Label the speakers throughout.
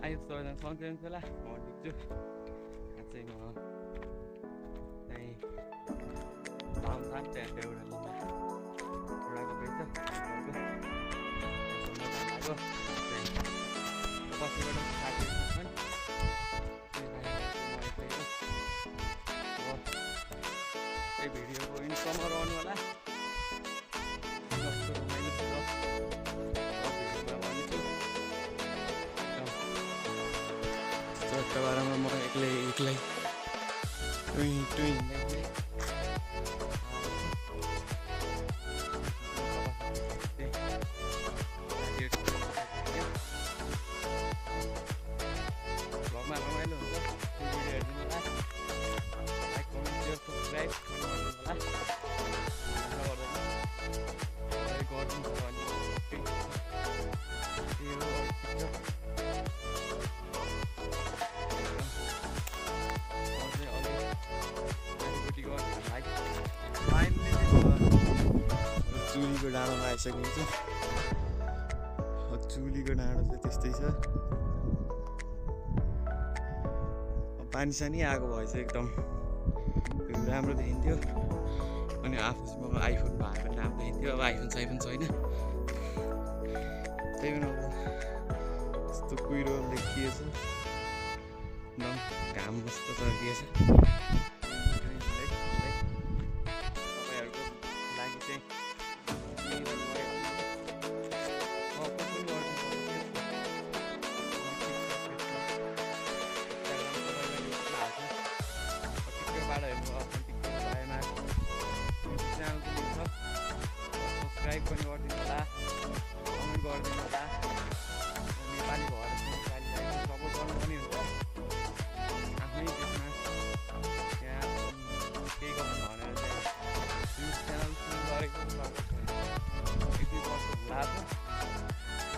Speaker 1: आयो सबैजना सँगै हुन्छ होला म देख्छु चाहिँ म चाहिँ टाउन चाहिँ एउटा एउटाको रहेछ बसीबाट साथीहरू छन् यो भिडियोको इन्कम रहनु होला कस्तो रमाइलो छ भिडियोमा भन्छु चट्टाबारमा म एक्लै टुइ रमाइलो हुन्छ भिडियो हेर्नु होला लाइक कमेन्ट सेयर सब्सक्राइब चुलीको डाँडोमा आइसकेको छु चुलीको डाँडो चाहिँ त्यस्तै छ पानी सानी आएको भए चाहिँ एकदम राम्रो देखिन्थ्यो अनि आफूसँग आइफोन भए पनि राम्रो देखिन्थ्यो अब आइफोन छैन त्यही पनि अब यस्तो कुहिरो देखिएछ एकदम घाम जस्तो चर्किएछ तपाईँहरूको लागि चाहिँ सब्सक्राइब पनि गरिदिनु होला कमेन्ट गरिदिनु होला नेपाली भएर नेपालीलाई सपोर्ट गर्नु पनि हुन्छ आफ्नै देशमा यहाँ केही गर्नु भनेर चाहिँ न्युज च्यानल सुरु गरेको एक दुई वर्ष होला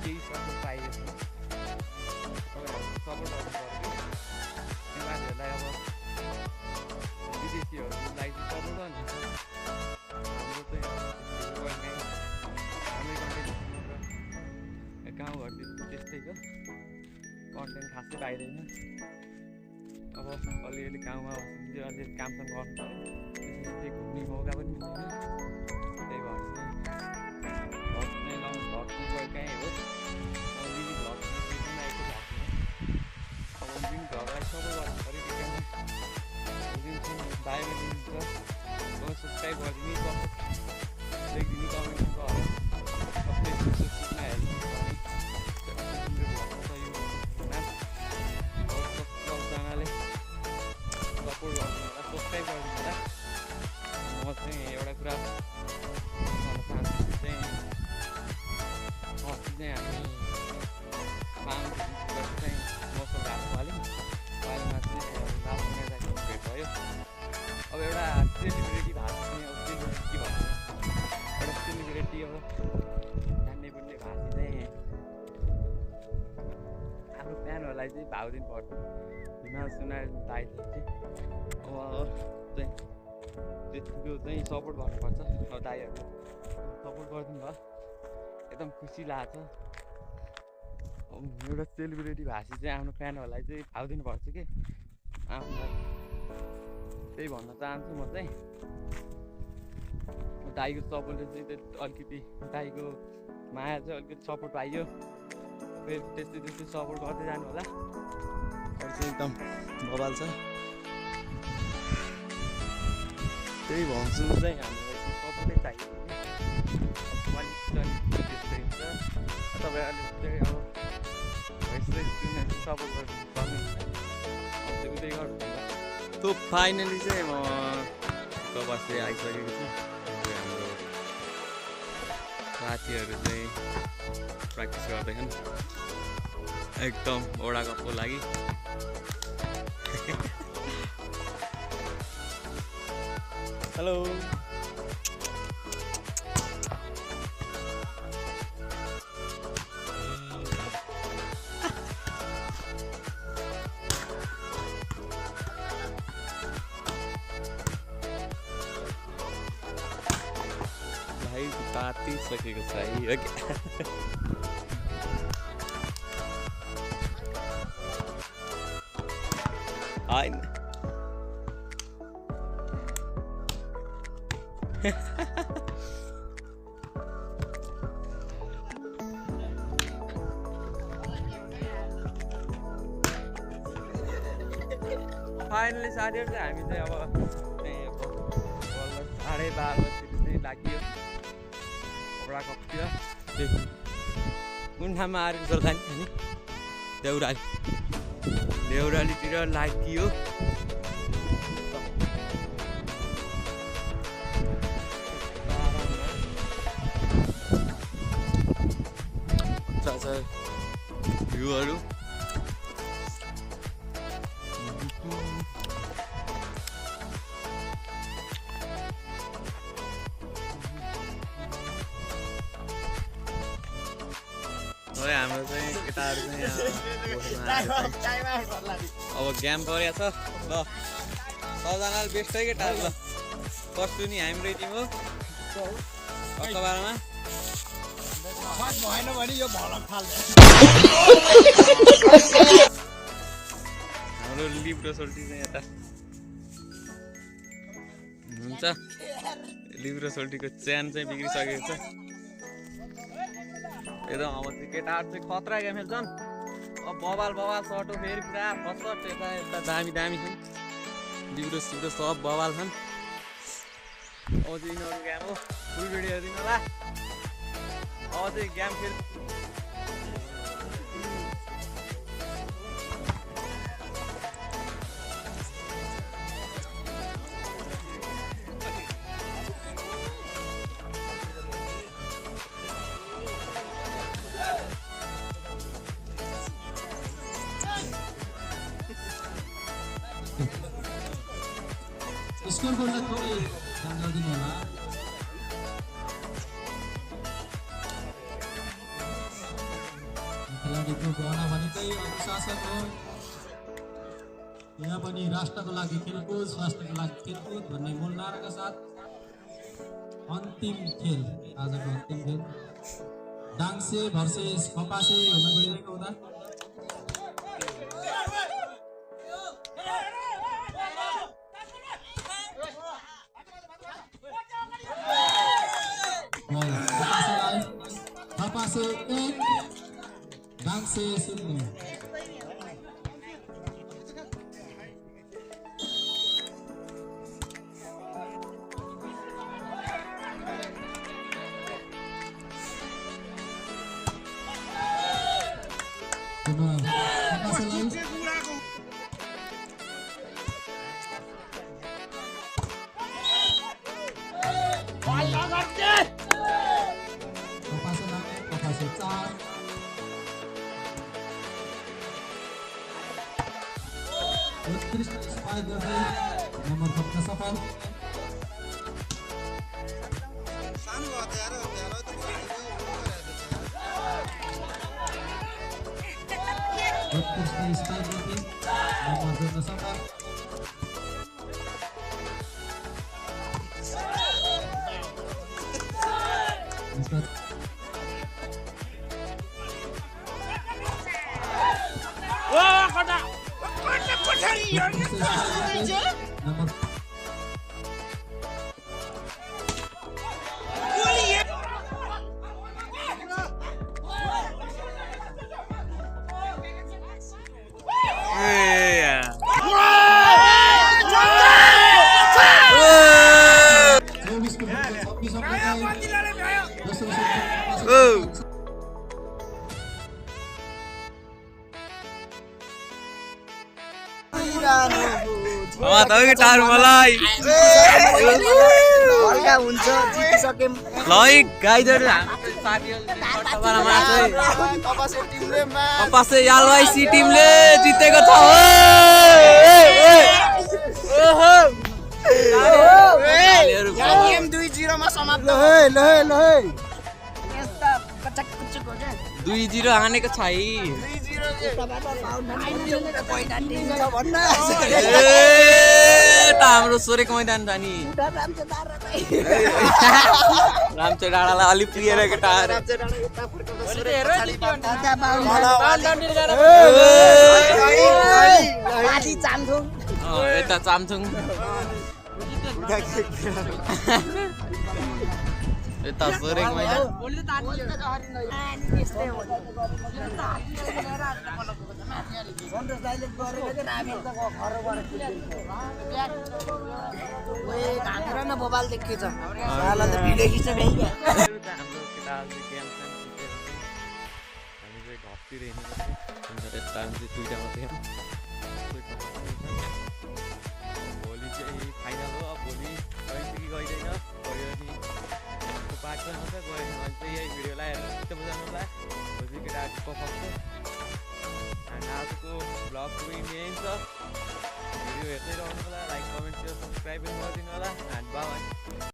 Speaker 1: केही सपोर्ट पाइएको छ तपाईँहरूको सपोर्ट गर्नु पर्यो नेपालीहरूलाई अब विदेशीहरूलाई सपोर्ट गर्नु गाउँघरतिर त्यस्तैको कन्टेन्ट खासै पाइँदैन अब अलिअलि गाउँमा बस्नु चाहिँ अलिअलि कामसाम गर्नु पऱ्यो त्यसपछि घुम्ने मौका पनि मिल्दैन त्यही भएर चाहिँ भ्लग नै लङ भ्लग गयो कहीँ हो मिनी भ्लग पनि आएको अब मिनी भ्लगलाई सबै गर्नु पऱ्यो दिन्छु बायोमा दिन्छ सब्सक्राइब गरिदिने लेखिदिने कमेन्ट गरेर फेसबुकमा हेर्नु सबजनाले सपोर्ट गर्नु होला सब्सक्राइब गर्नु होला म चाहिँ एउटा कुरा भन्न चाहन्छु चाहिँ अस्ति चाहिँ हामी पाङबाट चाहिँ मौसम गएको पाल्यौँ पालिमा चाहिँ रातो नेताको भेट भयो अब एउटा सेलिब्रेटी भएको चाहिँ अब सेलिब्रेटी के भन्छ एउटा सेलिब्रेटी अब जान्ने बुझ्ने भाषी चाहिँ आफ्नो फ्यानहरूलाई चाहिँ भाउ दिनु पर्छ हिमाल सुनाएर दाइले चाहिँ अब चाहिँ त्यतिको चाहिँ सपोर्ट गर्नुपर्छ अब दाइहरू सपोर्ट गरिदिनु भयो एकदम खुसी लाग्छ एउटा सेलिब्रेटी भाषी चाहिँ आफ्नो फ्यानहरूलाई चाहिँ भाउ दिनुपर्छ कि आफूलाई त्यही भन्न चाहन्छु म चाहिँ दाइको सपोर्टले चाहिँ अलिकति दाइको माया चाहिँ अलिकति सपोर्ट पाइयो फेरि त्यस्तै सपोर्ट गर्दै जानु होला अरू चाहिँ एकदम बबाल छ त्यही भन्छु चाहिँ हामीलाई सपोर्टै चाहियो त्यस्तै हुन्छ तपाईँहरूले चाहिँ अब सपोर्ट गर्नु उतै गर्नु त्यो फाइनली चाहिँ म बस्दै आइसकेको छु हाम्रो साथीहरू चाहिँ प्र्याक्टिस गर्दैछन् एकदम ओडा कपको लागि हेलो भाइ काटिसकेको छ है होइन फाइनली साथीहरु चाहिँ हामी चाहिँ अब चाहिँ साढे 12 बजीतिर चाहिँ लाग्यो कपडा कपतिर कुन ठाउँमा आएर जर्खानी हामी देउरालीतिर लाग्यो भ्यूहरू हाम्रो चाहिँ केटाहरू चाहिँ अब गेम परेको छ ल 6जनाले बेस्टै केटाहरू ल कस्तो नि हाम्रै टिम हो अखबारमा
Speaker 2: भएन भने यो भलक फाल्छ
Speaker 1: हाम्रो लिब्रो सोल्टी चाहिँ यता हुन्छ लिब्रो सोल्टीको च्यान चाहिँ बिग्रिसकेको छ एकदम अब चाहिँ केटाहरू चाहिँ खतरा गेम खेल्छन् अब बबाल सटो फेरि पुरा फसट यता यता दामी छन् लिब्रो सिब्रो सब बबाल छन् अब चाहिँ यिनीहरू गेम हो फुल भिडियो हेरिदिनु होला अब चाहिँ गेम खेल
Speaker 2: स्कोर बोर्डलाई थोरै ध्यान गरिदिनु होला खेलाडीको गहना भनेकै अनुशासन हो यहाँ पनि राष्ट्रको लागि खेलकुद स्वास्थ्यको लागि खेलकुद भन्ने मूल नाराका साथ अन्तिम खेल आजको अन्तिम खेल डाङ्से भर्सेस कपासे हुन गइरहेको हुँदा कपासे 1 डाङ्से 0 नंबर फक्त सफल
Speaker 1: गिटार मलाई
Speaker 3: हल्का हुन्छ जितिसके
Speaker 1: ल गाइजहरु हाम्रो साथीहरुले कपासे एलवाइसी टिमले जितेको छ ओहो
Speaker 3: गेम 2-0 मा समाप्त ल
Speaker 1: 2-0 हानेको छ है 2-0 हाम्रो सोरेको मैदान जानी रामचोक डाँडालाई अलिक प्रिय केटा यता चामथुङ यता सोरेङ मैदान
Speaker 3: मोबाइल देखेछ साला त भिडियो खिच्न भ्याइगयो
Speaker 1: हाम्रो केटा गेम हामी चाहिँ घरतिर हिँड्नु यता हामी चाहिँ दुईटा मात्रै भोलि चाहिँ फाइनल हो अब भोलि गइन्छ कि गइँदैन गयो अनि पार्टमा मात्रै गएन भने चाहिँ यही भिडियोलाई हेरेर चित्त बुझाउनु होला भोलि केटाहरूको पर्फर्मेन्स अनि आजको भ्लग पनि यही छ भिडियो हेर्दै रहनु होला लाइक कमेन्ट सेयर सब्सक्राइब पनि गरिदिनु होला एन्ड बाइ